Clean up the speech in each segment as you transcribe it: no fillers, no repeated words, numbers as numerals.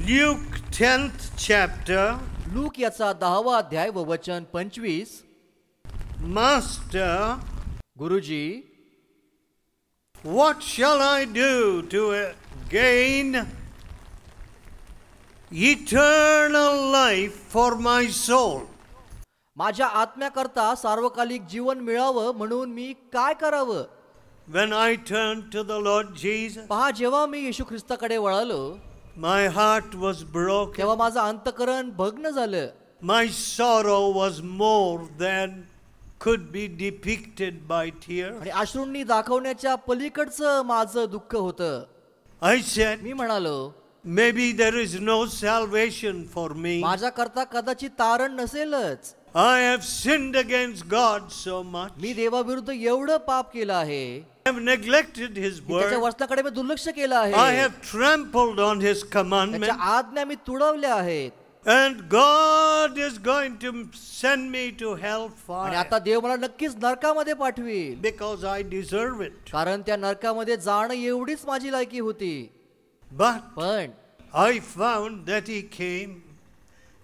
Luke 10th chapter. Look याचा 10वा अध्याय व वचन 25. Master, गुरुजी, what shall I do to gain eternal life for my soul? माझ्या आत्म्याकरता सार्वकालिक जीवन मिळावं म्हणून मी काय करावं? When I turned to the Lord Jesus, पहा, जेव्हा मी येशू ख्रिस्ताकडे वळालो, my heart was broken. तेव्हा माझं अंतःकरण भग्न झालं. My sorrow was more than could be depicted by tears. आणि अश्रूंनी दाखवण्याच्या पलीकडचं माझं दुःख होतं. I said, मी म्हणालो, maybe there is no salvation for me. माझ्याकरता कदाचित तारण नसेलच. I have sinned against God so much. मी देवाविरुद्ध एवढं पाप केलं आहे, I have neglected His त्याच्या word. वचनाकडे मी दुर्लक्ष केलं I आहे, have trampled on His commandment. त्याच्या आज्ञा मी तुडवल्या आहेत. And God is going to send me to आणि hellfire आता देव मला नक्कीच नरकामध्ये पाठवील, because I deserve it. कारण त्या नरकामध्ये जाणं एवढीच माझी लायकी होती. But पण I found that He came,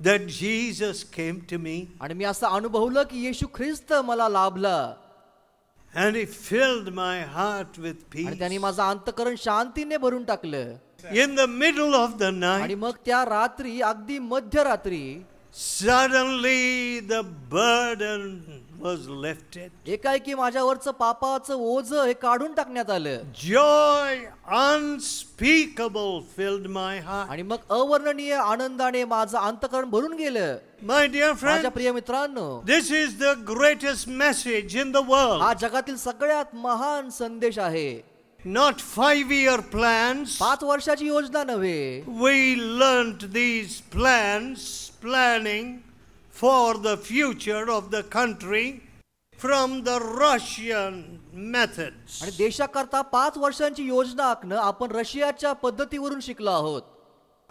that Jesus came to me, आणि मी असं अनुभवलं की येशू ख्रिस्त मला लाभला and He filled my heart with आणि peace. त्यांनी माझं अंतःकरण शांतीने भरून टाकलं. In the middle of the आणि night, मग त्या रात्री, अगदी मध्यरात्री, suddenly the burden was lifted. एकाएकी माझ्यावरचं पापाचं ओझं हे काढून टाकण्यात आलं. Joy unspeakable filled my heart. आणि मग अवर्णनीय आनंदाने माझं अंतःकरण भरून गेलं. My dear माझ्या friend, प्रिय मित्रांनो, this is the greatest message in the world. हा जगातील सगळ्यात महान संदेश आहे. Not 5-year plans. 5 वर्षाची योजना नव्हे. We learned these planning for the future of the country from the Russian methods. आणि देशाकरता 5 वर्षांची योजना आखणं आपण रशियाच्या पद्धतीवरून शिकलो आहोत.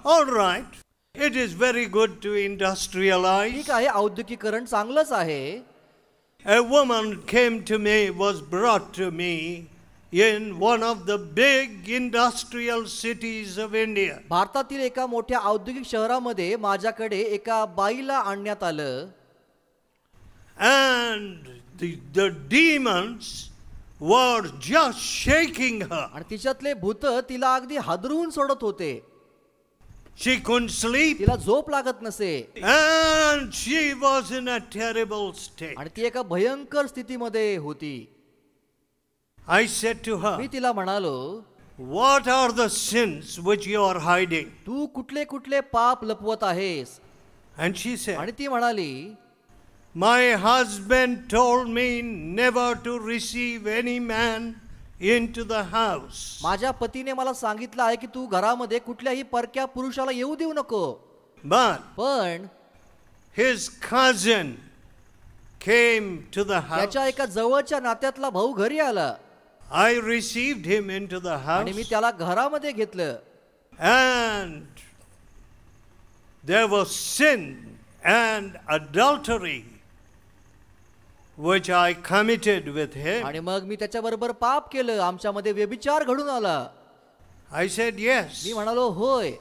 All right, it is very good to industrialize. ठीक आहे, औद्योगिकीकरण चांगलंच आहे. A woman came to me, was brought to me in one of the big industrial cities of India. भारतातील एका मोठ्या औद्योगिक शहरामध्ये माझ्याकडे एका बाईला आणण्यात आलं. And the demons were just shaking her. आणि तिच्यातले भूत तिला अगदी हादरवून सोडत होते. She couldn't sleep. तिला झोप लागत नसे And she was in a terrible state. आणि ती एका भयंकर स्थितीमध्ये होती. I said to her, मी तिला म्हणालो, what are the sins which you are hiding? तू कुठले कुठले पाप लपवत आहेस? And she said, आणि ती म्हणाली, my husband told me never to receive any man into the house. माझ्या पतीने मला सांगितलं आहे की तू घरामध्ये कुठल्याही परक्या पुरुषाला येऊ देऊ नको. But पण his cousin came to the house. त्याच्या एका जवळच्या नात्यातला भाऊ घरी आला I received him into the आणि मी house. त्याला घरामध्ये घेतलं. And there was sin and adultery which I committed with him. आणि मग मी त्याच्याबरोबर पाप केलं. आमच्यामध्ये व्यभिचार घडून आला. I said, yes. मी म्हणालो, होय.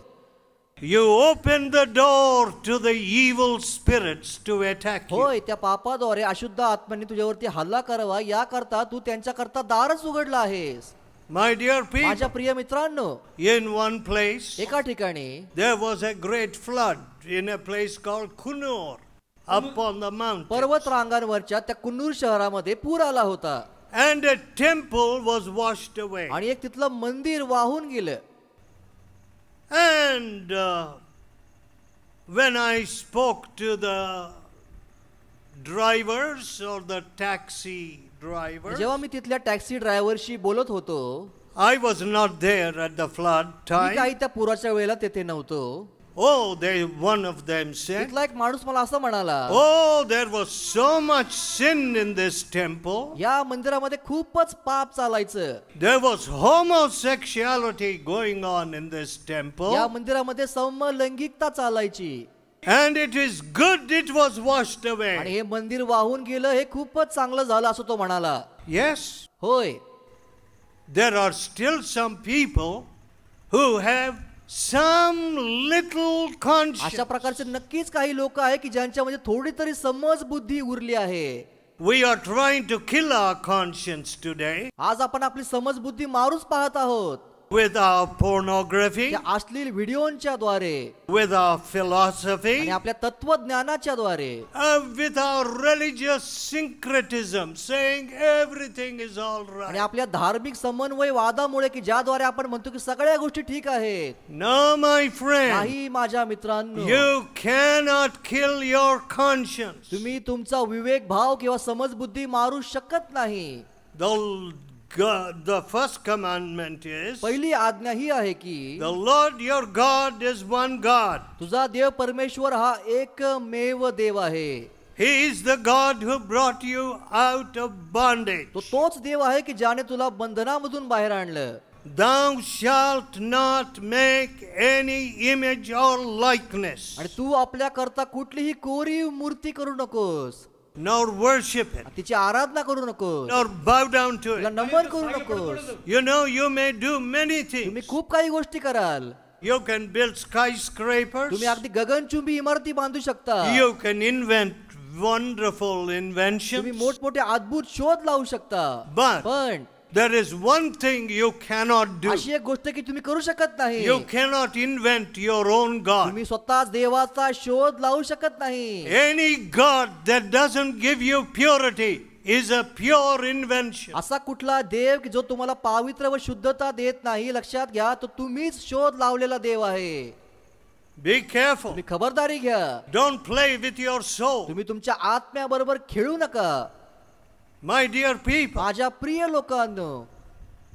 You opened the door to the evil spirits to attack you. होय, त्या पापाद्वारे अशुद्ध आत्म्यांनी तुझ्यावरती हल्ला करावा याकरता तू त्यांच्याकरता दारच उघडलं आहेस. My dear माझ्या people, प्रिय मित्रांनो, in one place, एका ठिकाणी there was a great flood in a place called Kunnur, up on the mountain. पर्वत रांगांवरच्या त्या कुन्नूर शहरामध्ये पूर आला होता. And a temple was washed away. आणि एक तिथलं मंदिर वाहून गेलं. And when I spoke to the drivers or the taxi drivers, जेव्हा मी तिथल्या टॅक्सी ड्रायव्हरशी बोलत होतो, I was not there at the flood me time. काही त्या पुराच्या वेळेला तेथे नव्हतो. Oh, one of them said, तिथला एक माणूस मला असं म्हणाला, oh, there was so much sin in this temple. या मंदिरामध्ये खूपच पाप चालायचं. There was homosexuality going on in this temple. या मंदिरामध्ये समलैंगिकता चालायची. And it is good it was washed आणि away. हे मंदिर वाहून गेलं, हे खूपच चांगलं झालं असं तो म्हणाला. Yes, होय, there are still some people who have some little अशा conscience. प्रकारचे नक्कीच काही लोक आहे की ज्यांच्यामध्ये थोडी तरी समज बुद्धी उरली आहे. We are trying to kill our conscience today आज आपण आपली समज बुद्धी मारूच पाहत आहोत with our pornography, त्या अश्लील व्हिडिओच्या द्वारे with our philosophy, आणि आपल्या तत्वज्ञानाच्या द्वारे, with our religious syncretism, saying everything is all आणि right. आपल्या धार्मिक समन्वय वादामुळे की ज्याद्वारे आपण म्हणतो की सगळ्या गोष्टी ठीक आहेत. No, my friend, नाही माझ्या मित्रांनो, you cannot kill your conscience. तुम्ही तुमचा विवेक भाव किंवा समज बुद्धी मारू शकत नाही. The first commandment is, पहिली आज्ञा ही आहे की the Lord your God is one God. तुझा देव परमेश्वर हा एकमेव देव आहे. He is the God who brought you out of bondage. तो तोच देव आहे की ज्याने तुला बंधनामधून बाहेर आणलं. Thou shalt not make any image or likeness, आणि तू आपल्या करता कुठलीही कोरीव मूर्ती करू नकोस, nor worship it, तिची आराधना करू नकोस, nor bow down to तिला it. नमन करू नकोस. You know, you may do many तुम्ही things. खूप काही गोष्टी कराल. You can build skyscrapers. तुम्ही अगदी गगनचुंबी इमारती बांधू शकता. You can invent wonderful तुम्ही inventions. मोठमोठे अद्भुत शोध लावू शकता. But पण there is one thing you cannot do. अशी एक गोष्ट की तुम्ही करू शकत नाही. You cannot invent your own God. तुम्ही स्वतःच देवाचा शोध लावू शकत नाही. Any God that doesn't give you purity is a pure invention. असा कुठला देव की जो तुम्हाला पावित्र्य व शुद्धता देत नाही, लक्षात घ्या, तो तुम्हीच शोध लावलेला देव आहे. Be careful. तुम्ही खबरदारी घ्या. Don't play with your soul. तुम्ही तुमच्या आत्म्याबरोबर खेळू नका. My dear people, माझ्या प्रिय लोकांनो,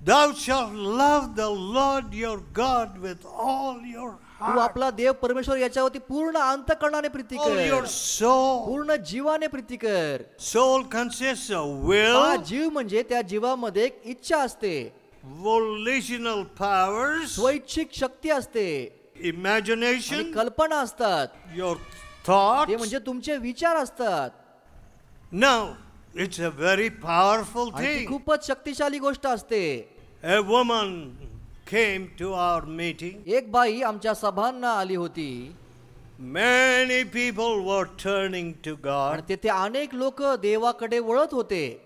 thou shalt love the Lord your God with all your Tu heart, आपला देव परमेश्वर याच्यावरती पूर्ण अंतःकरणाने प्रीती all your कर, soul. पूर्ण जीवाने प्रीती कर. Soul consists of हा will, जीव म्हणजे त्या जीवामध्ये एक इच्छा असते, volitional powers, स्वैच्छिक शक्ती असते, आणि imagination, कल्पना असतात. your ते thoughts. म्हणजे तुमचे विचार असतात. Now, it's a very powerful आणि ती thing. खूपच शक्तिशाली गोष्ट असते. A woman came to our meeting. एक बाई आमच्या सभांना आली होती Many people were turning to आणि God. तेथे अनेक लोक देवाकडे वळत होते.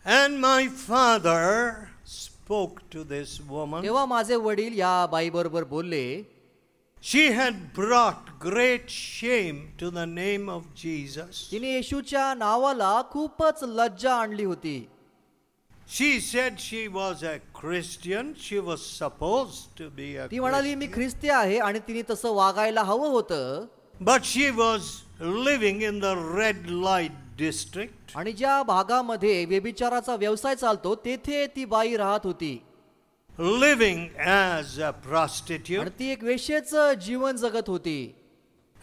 And my father spoke to this woman. तेव्हा माझे वडील या बाई बरोबर बोलले. She had brought great shame to the name of Jesus. तिने येशूच्या नावाला खूपच लज्जा आणली होती. She said she was a Christian. She was supposed to be a ती म्हणाली मी Christian. ख्रिस्ती आहे आणि तिने तसं वागायला हवं होतं. But she was living in the red light district. आणि ज्या भागामध्ये व्यभिचाराचा व्यवसाय चालतो तेथे ती बाई राहत होती. Living as a prostitute. आणि ती एक वेश्येचं जीवन जगत होती.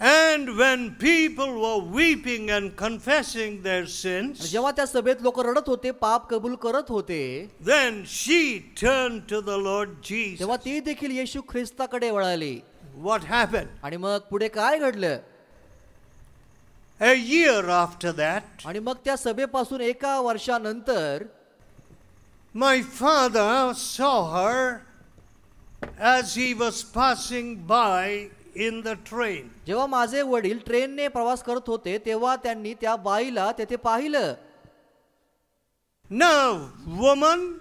And when people were weeping and confessing their आणि sins, जेव्हा त्या सभेत लोक रडत होते, पाप कबूल करत होते, then she turned to the Lord Jesus. तेव्हा ती देखील येशू ख्रिस्ताकडे वळाली. What happened? आणि मग पुढे काय घडलं? A year after that, आणि मग त्या सभेपासून एका वर्षानंतर my father saw her as he was passing by in the train. जेव्हा माझे वडील ट्रेनने प्रवास करत होते तेव्हा त्यांनी त्या बाईला तेथे पाहिलं. Now, woman,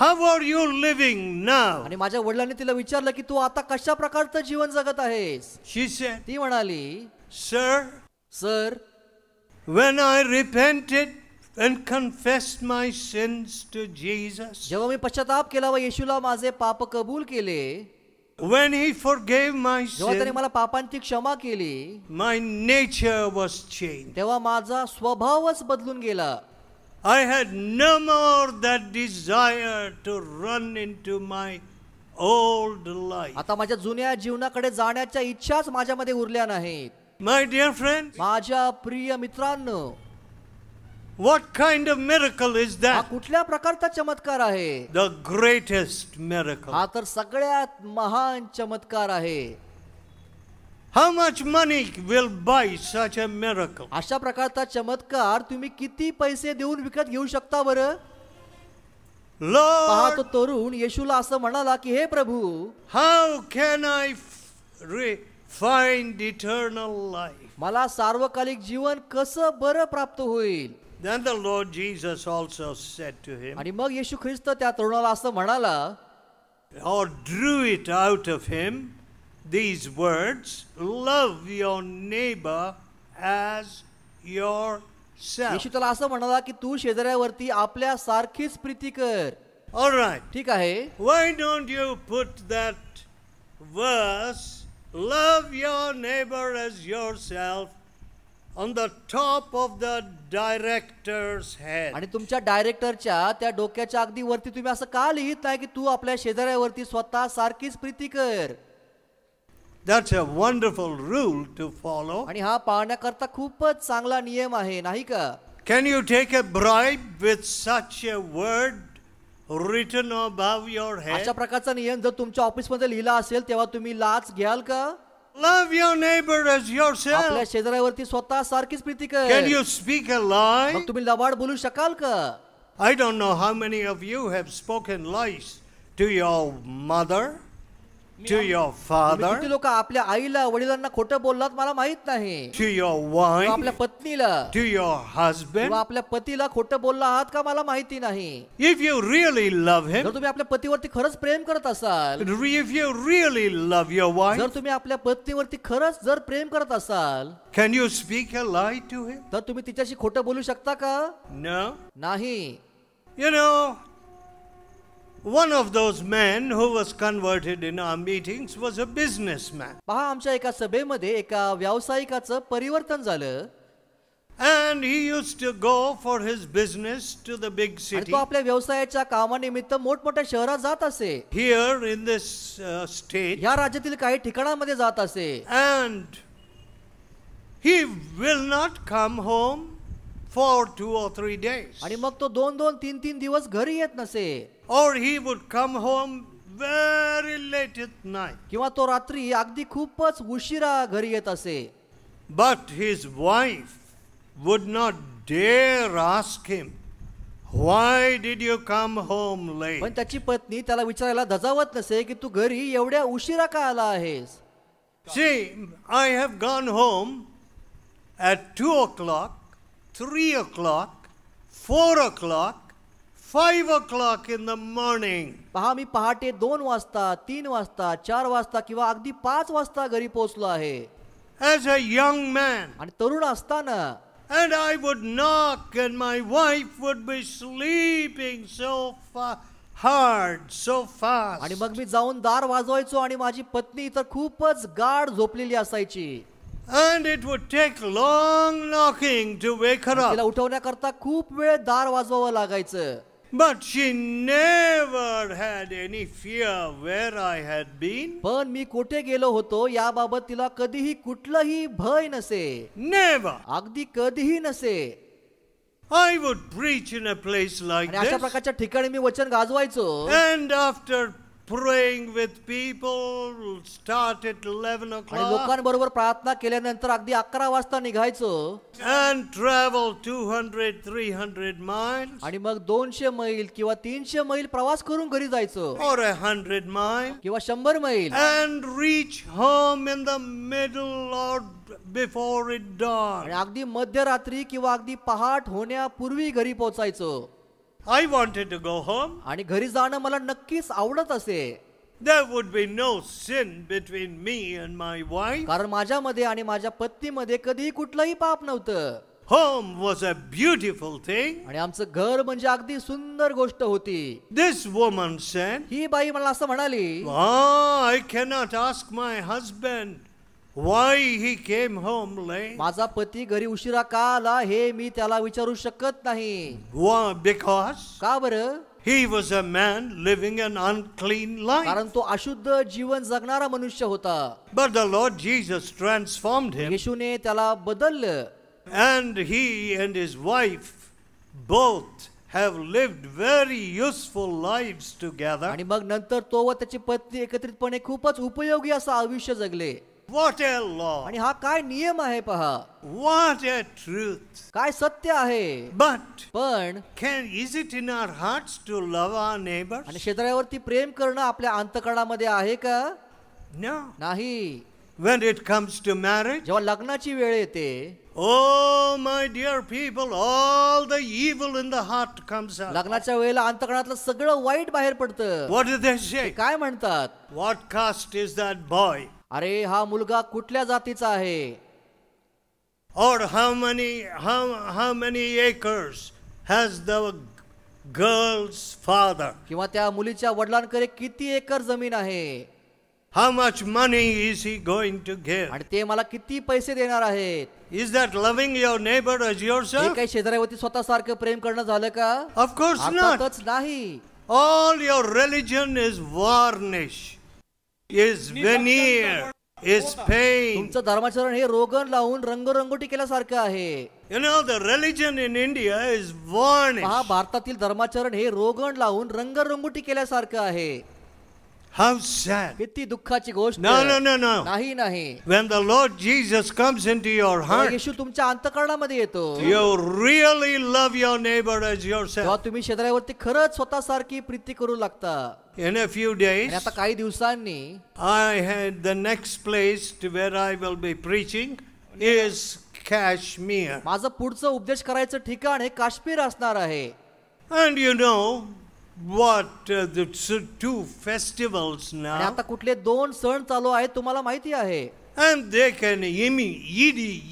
how are you living now? आणि माझ्या वडिलांनी तिला विचारलं की तू आता कशा प्रकारचं जीवन जगत आहेस? She said, ती म्हणाली, Sir, sir, when I repented and confessed my sins to Jesus, जेव्हा मी पश्चाताप केला व येशूला माझे पाप कबूल केले, when he forgave my जेव्हा त्याने sin, मला पापांची क्षमा केली, my nature was changed. तेव्हा माझा स्वभावच बदलून गेला. I had no more that desire to run into my old life. आता माझ्या जुन्या जीवनाकडे जाण्याच्या इच्छाच माझ्यामध्ये उरल्या नाहीत. My dear friends, माझ्या प्रिय मित्रांनो, what kind of miracle is हा that? कुठल्या प्रकारचा चमत्कार आहे? The greatest miracle. हा तर सगळ्यात महान चमत्कार आहे. How much money will buy such a miracle? अशा प्रकारचा चमत्कार तुम्ही किती पैसे देऊन विकत घेऊ शकता बरं? पहा, Lord, तो तरुण येशूला असं म्हणाला की हे प्रभू, how can I find eternal life? मला सार्वकालिक जीवन कसं बरं प्राप्त होईल? Then the Lord Jesus also said to him, आणि मग येशू ख्रिस्त त्या तरुणाला असं म्हणाला, or drew it out of him, these words, love your neighbor as yourself. येशू त्याला असं म्हणाला की तू शेजाऱ्यावरती आपल्या सारखीच प्रीती कर. All right. ठीक आहे, Why don't you put that verse, love your neighbor as yourself, on the top of the director's head? आणि तुमच्या डायरेक्टरच्या त्या डोक्याच्या अगदी वरती तुम्ही असं का लिहित नाही की तू आपल्या शेजाऱ्यावरती स्वतः सारखीच प्रीती कर? That's a wonderful rule to follow. आणि हा पाळण्याकरता खूपच चांगला नियम आहे, नाही का? Can you take a bribe with such a word written above your head? अशा प्रकारचा नियम जर तुमच्या ऑफिस मध्ये लिहिला असेल तेव्हा तुम्ही लाच घ्याल का? Love your neighbor as आपल्या yourself. शेजाऱ्यावरती स्वतः सारखीच प्रीती कर. Can you speak a lie? मग तुम्ही लबाड बोलू शकाल का? I don't know how many of you have spoken lies to your mother, to your तुम्ही father, किती लोक आपल्या आईला वडिलांना खोटं बोललात मला माहित नाही, to your किंवा wife, आपल्या पत्नीला to your husband. किंवा आपल्या पतीला खोटं बोलला आहात का मला माहिती नाही. If you really love जर him, तुम्ही आपल्या पतीवरती खरंच प्रेम करत असाल, if you really love your wife, जर तुम्ही आपल्या पत्नीवरती खरंच जर प्रेम करत असाल, can you speak a lie to him? तर तुम्ही तिच्याशी खोटं बोलू शकता का? No. नाही. You know, one of those men who was converted in our meetings was a businessman. पहा, आमच्या एका सभेमध्ये एका व्यावसायिकाचं परिवर्तन झालं And he used to go for his business to the big आणि city. तो आपल्या व्यवसायाच्या कामानिमित्त मोठमोठ्या शहरात जात असे. Here in this state. या राज्यातील काही ठिकाणांमध्ये जात असे. And he will not come home for 2 or 3 days. आणि मग तो 2-2, 3-3 दिवस घरी येत नसे, Or he would come home very late at night. किंवा तो रात्री अगदी खूपच उशिरा घरी येत असे. But his wife would not dare ask him, why did you come home late? पण त्याची पत्नी त्याला विचारायला धजावत नसे की तू घरी एवढ्या उशिरा का आला आहेस? See, I have gone home at 2 o'clock, 3 o'clock, 4 o'clock, 5 o'clock in the morning. पहा, मी पहाटे 2 वाजता, 3 वाजता, 4 वाजता किंवा अगदी 5 वाजता घरी पोहोचलो आहे. As a young man. आणि तरुण असताना, And I would knock and my wife would be sleeping so hard, so fast. आणि मग मी जाऊन दार वाजवायचो आणि माझी पत्नी तर खूपच गाढ झोपलेली असायची. And it would take long knocking to wake her तिला up. उठवण्याकरता खूप वेळ दार वाजवावं लागायचं. But she never had any fear where I had been. पण मी कुठे गेलो होतो याबाबत तिला कधीही कुठलंही भय नसे. Never. अगदी कधीही नसे. I would preach in a place like आणि अशा this. प्रकारच्या ठिकाणी मी वचन गाजवायचो And after praying with people, start at 11 आणि o'clock लोकांबरोबर प्रार्थना केल्यानंतर अगदी 11 वाजता निघायचो and travel 200, 300 miles आणि मग 200 मैल किंवा 300 मैल प्रवास करून घरी जायचो, or 100 miles किंवा 100 मैल, and reach home in the middle or before it आणि dawned. अगदी मध्यरात्री किंवा अगदी पहाट होण्यापूर्वी घरी पोहोचायचो. I wanted to go home. आणि घरी जाणं मला नक्कीच आवडत असे, There would be no sin between me and my wife. कारण माझ्यामध्ये आणि माझ्या पत्नीमध्ये कधीही कुठलंही पाप नव्हतं. Home was a beautiful thing. आणि आमचं घर म्हणजे अगदी सुंदर गोष्ट होती. This woman said, ही बाई मला असं म्हणाली, I cannot ask my husband why he came home late. माझा पती घरी उशिरा का आला हे मी त्याला विचारू शकत नाही. Why? Because का बरं? he was a man living an unclean life. कारण तो अशुद्ध जीवन जगणारा मनुष्य होता. But the Lord Jesus transformed him, येशूने त्याला बदललं and he and his wife both have lived very useful lives together. आणि मग नंतर तो व त्याची पत्नी एकत्रितपणे खूपच उपयोगी असं आयुष्य जगले. What a law. आणि हा काय नियम आहे पहा, What a truth. काय सत्य आहे. But पण is it in our hearts to love our neighbors? आणि शेजाऱ्यावरती प्रेम करणं आपल्या अंतःकरणामध्ये आहे का? No. नाही. When it comes to marriage, जेव्हा लग्नाची वेळ येते, oh my dear people, all the evil in the heart comes out. लग्नाच्या वेळेला अंतःकरणातलं सगळं वाईट बाहेर पडतं. What do they ते say? काय म्हणतात? What caste is that boy? अरे हा मुलगा कुठल्या जातीचा आहे? Or how many acres has the girl's father? किंवा त्या मुलीच्या वडिलांकडे किती एकर जमीन आहे? How much money is he going to give? आणि ते मला किती पैसे देणार आहेत? Is that loving your neighbor as हे yourself? काही शेजाऱ्यावरती स्वतःसारखं प्रेम करणं झालं का? Of course not. अर्थातच नाही. All your religion is varnish, is veneer, is paint. तुमचं धर्माचरण हे रोगण लावून रंगरंगोटी केल्यासारखं आहे. You know, the religion in India is varnish. पहा, भारतातील धर्माचरण हे रोगण लावून रंगरंगोटी केल्यासारखं आहे. How sad. किती दुःखाची गोष्ट. No. नाही नाही. When the Lord Jesus comes into your heart, येशू तुमच्या अंतःकरणामध्ये येतो, you really love your neighbor as तेव्हा yourself. तुम्ही शेजाऱ्यावरती खरंच स्वतःसारखी प्रीती करू लागता. In a few days, आणि आता काही दिवसांनी I had the next place to where I will be preaching is Kashmir. माझं पुढचं उपदेश करायचं ठिकाण हे काश्मीर असणार आहे. And you know what the two festivals आणि now, आता कुठले 2 सण चालू आहेत तुम्हाला माहिती आहे. and they can easily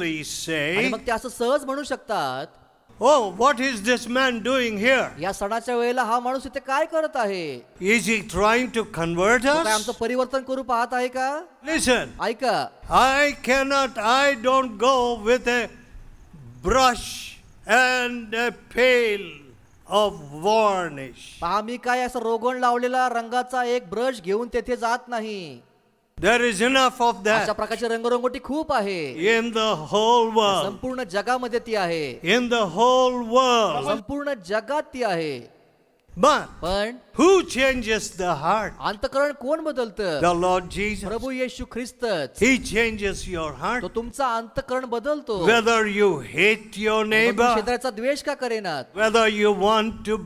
आणि say, मग ते असं सहज म्हणू शकतात, oh, what is this man doing here? या सणाच्या वेळेला हा माणूस इथे काय करत आहे? Is he trying to convert तो काय us? आमचं परिवर्तन करू पाहत आहे का? Listen, ऐका, I don't go with a brush and a pail of varnish. पहा, मी काय असं रोगण लावलेला रंगाचा एक ब्रश घेऊन तेथे जात नाही. There is enough of अशा that प्रकारची रंगरंगोटी खूप आहे. in the whole world. संपूर्ण जगामध्ये ती आहे. In the whole world. संपूर्ण जगात ती आहे. But पण who changes the heart? अंतःकरण कोण बदलतं? The Lord Jesus. Prabhu Yeshu ख्रिस्तच. He changes your heart. तो तुमचा अंतःकरण बदलतो. Whether you hate your मग तुम्ही neighbor, शेजाऱ्याचा द्वेष का करेनात? whether you want to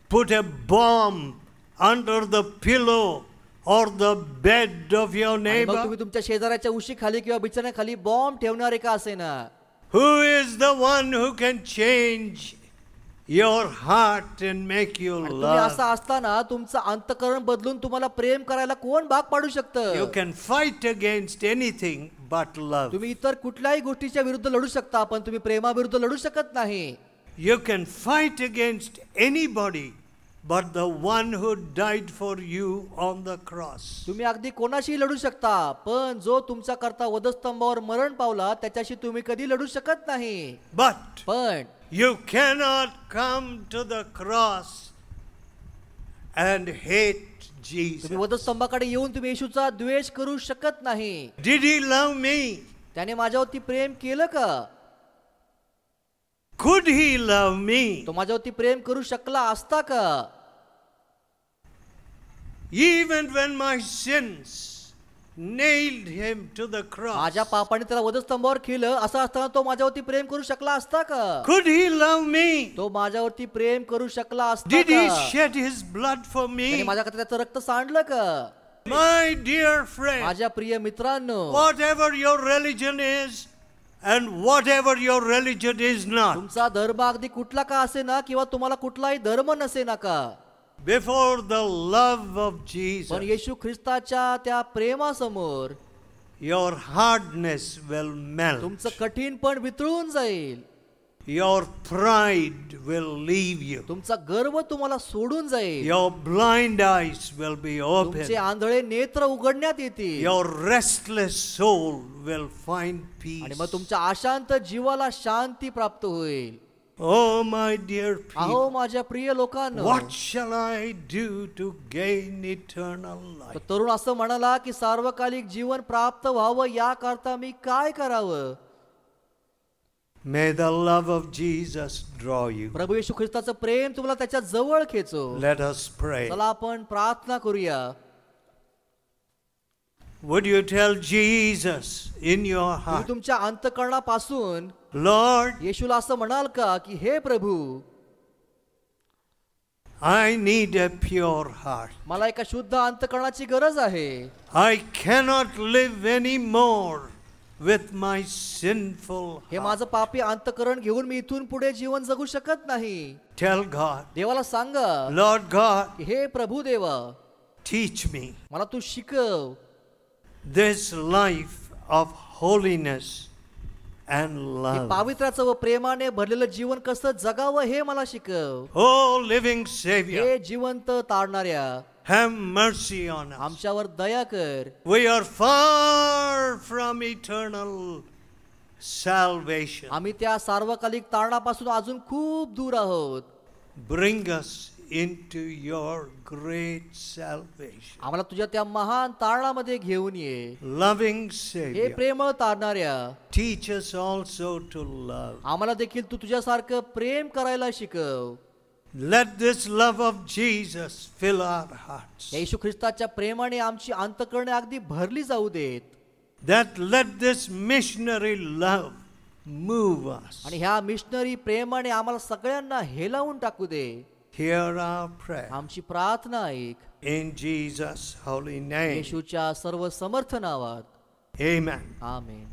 put a bomb under the pillow or the bed of your आणि मग neighbor. तुम्ही तुमच्या शेजाऱ्याच्या उशीखाली किंवा बिछाण्याखाली बॉम्ब ठेवणारे का असेना? Who is the one who can change your heart and make you आणि तुम्ही love? असं असताना तुमचं अंतःकरण बदलून तुम्हाला प्रेम करायला कोण भाग पाडू You शकतं? can fight against anything but love. तुम्ही इतर कुठल्याही गोष्टीच्या विरुद्ध लढू शकता, पण तुम्ही प्रेमाविरुद्ध लढू शकत नाही. You can fight against anybody but the one who died for you on the cross. तुम्ही अगदी कोणाशी लढू शकता, पण जो तुमच्या करता वधस्तंभावर मरण पावला त्याच्याशी तुम्ही कधी लढू शकत नाही. But पण you cannot come to the cross and hate Jesus. तुम्ही वधस्तंभाकडे येऊन तुम्ही येशूचा द्वेष करू शकत नाही. Did he love me? त्याने माझ्यावरती प्रेम केलं का? Could he love me? तो माझ्यावरती प्रेम करू शकला असता का? Even when my sins nailed him to the cross. माझ्या पापाने त्याला वधस्तंभावर केलं, असं असताना तो माझ्यावरती प्रेम करू शकला असता का? Could he love me? तो माझ्यावरती प्रेम करू शकला असता Did he का? shed his blood for त्याने me? माझ्याकडे त्याचं रक्त सांडलं का? My dear friend, माझ्या प्रिय मित्रांनो, whatever your religion is and whatever your religion is not, तुमचा धर्म अगदी कुठला का असेना किंवा तुम्हाला कुठलाही धर्म नसेना का, before the love of पण Jesus, येशू ख्रिस्ताच्या त्या प्रेमासमोर your hardness will melt. तुमचं कठीणपण वितळून जाईल. Your pride will leave you. तुमचा गर्व तुम्हाला सोडून जाईल. Your blind eyes will be तुमचे opened. आंधळे नेत्र उघडण्यात येतील. Your restless soul will find आणि peace. मग तुमच्या अशांत जीवाला शांती प्राप्त होईल. Oh, my dear अहो people, माझ्या प्रिय लोकांनो, what shall I do to gain eternal तो life? तरुण असं म्हणाला की सार्वकालिक जीवन प्राप्त व्हावं याकरता मी काय करावं? May the love of Jesus draw you. प्रभू येशू ख्रिस्ताचं प्रेम तुम्हाला त्याच्या जवळ खेचो. Let us pray. चला आपण प्रार्थना करूया. Would you tell Jesus in your तुम्ही heart, तुमच्या अंतःकरणापासून Lord, येशूला असं म्हणाल का की हे प्रभू, I need a pure heart. मला एका शुद्ध अंतःकरणाची गरज आहे. I cannot live anymore with my sinful हे heart. माझं पापी अंतःकरण घेऊन मी इथून पुढे जीवन जगू शकत नाही. Tell God, देवाला सांगा Lord God, की हे प्रभू देवा, teach me मला तू शिकव this life of holiness and हे love. पावित्र्याचं व प्रेमाने भरलेलं जीवन कसं जगावं हे मला शिकव. Oh, living Savior, हे जिवंत तारणाऱ्या, have mercy on us. आमच्यावर दया कर. We are far from eternal salvation. आम्ही त्या सार्वकालिक तारणापासून अजून खूप दूर आहोत. Bring us into your great salvation. आम्हाला तुझ्या त्या महान तारणामध्ये घेऊन ये. Loving हे Savior, प्रेमळ तारणाऱ्या, teach us also to love. आम्हाला देखील तू तुझ्यासारखं प्रेम करायला शिकव. Let this love of Jesus fill our hearts. येशू ख्रिस्ताच्या प्रेमाने आमची अंतःकरणे अगदी भरली जाऊ देत. That let this missionary love move us. आणि ह्या मिशनरी प्रेमाने आम्हाला सगळ्यांना हेलावून टाकू दे. Hear our prayer. आमची प्रार्थना ऐक. In Jesus' holy name. येशूच्या सर्व समर्थ नावात. Amen. आमेन.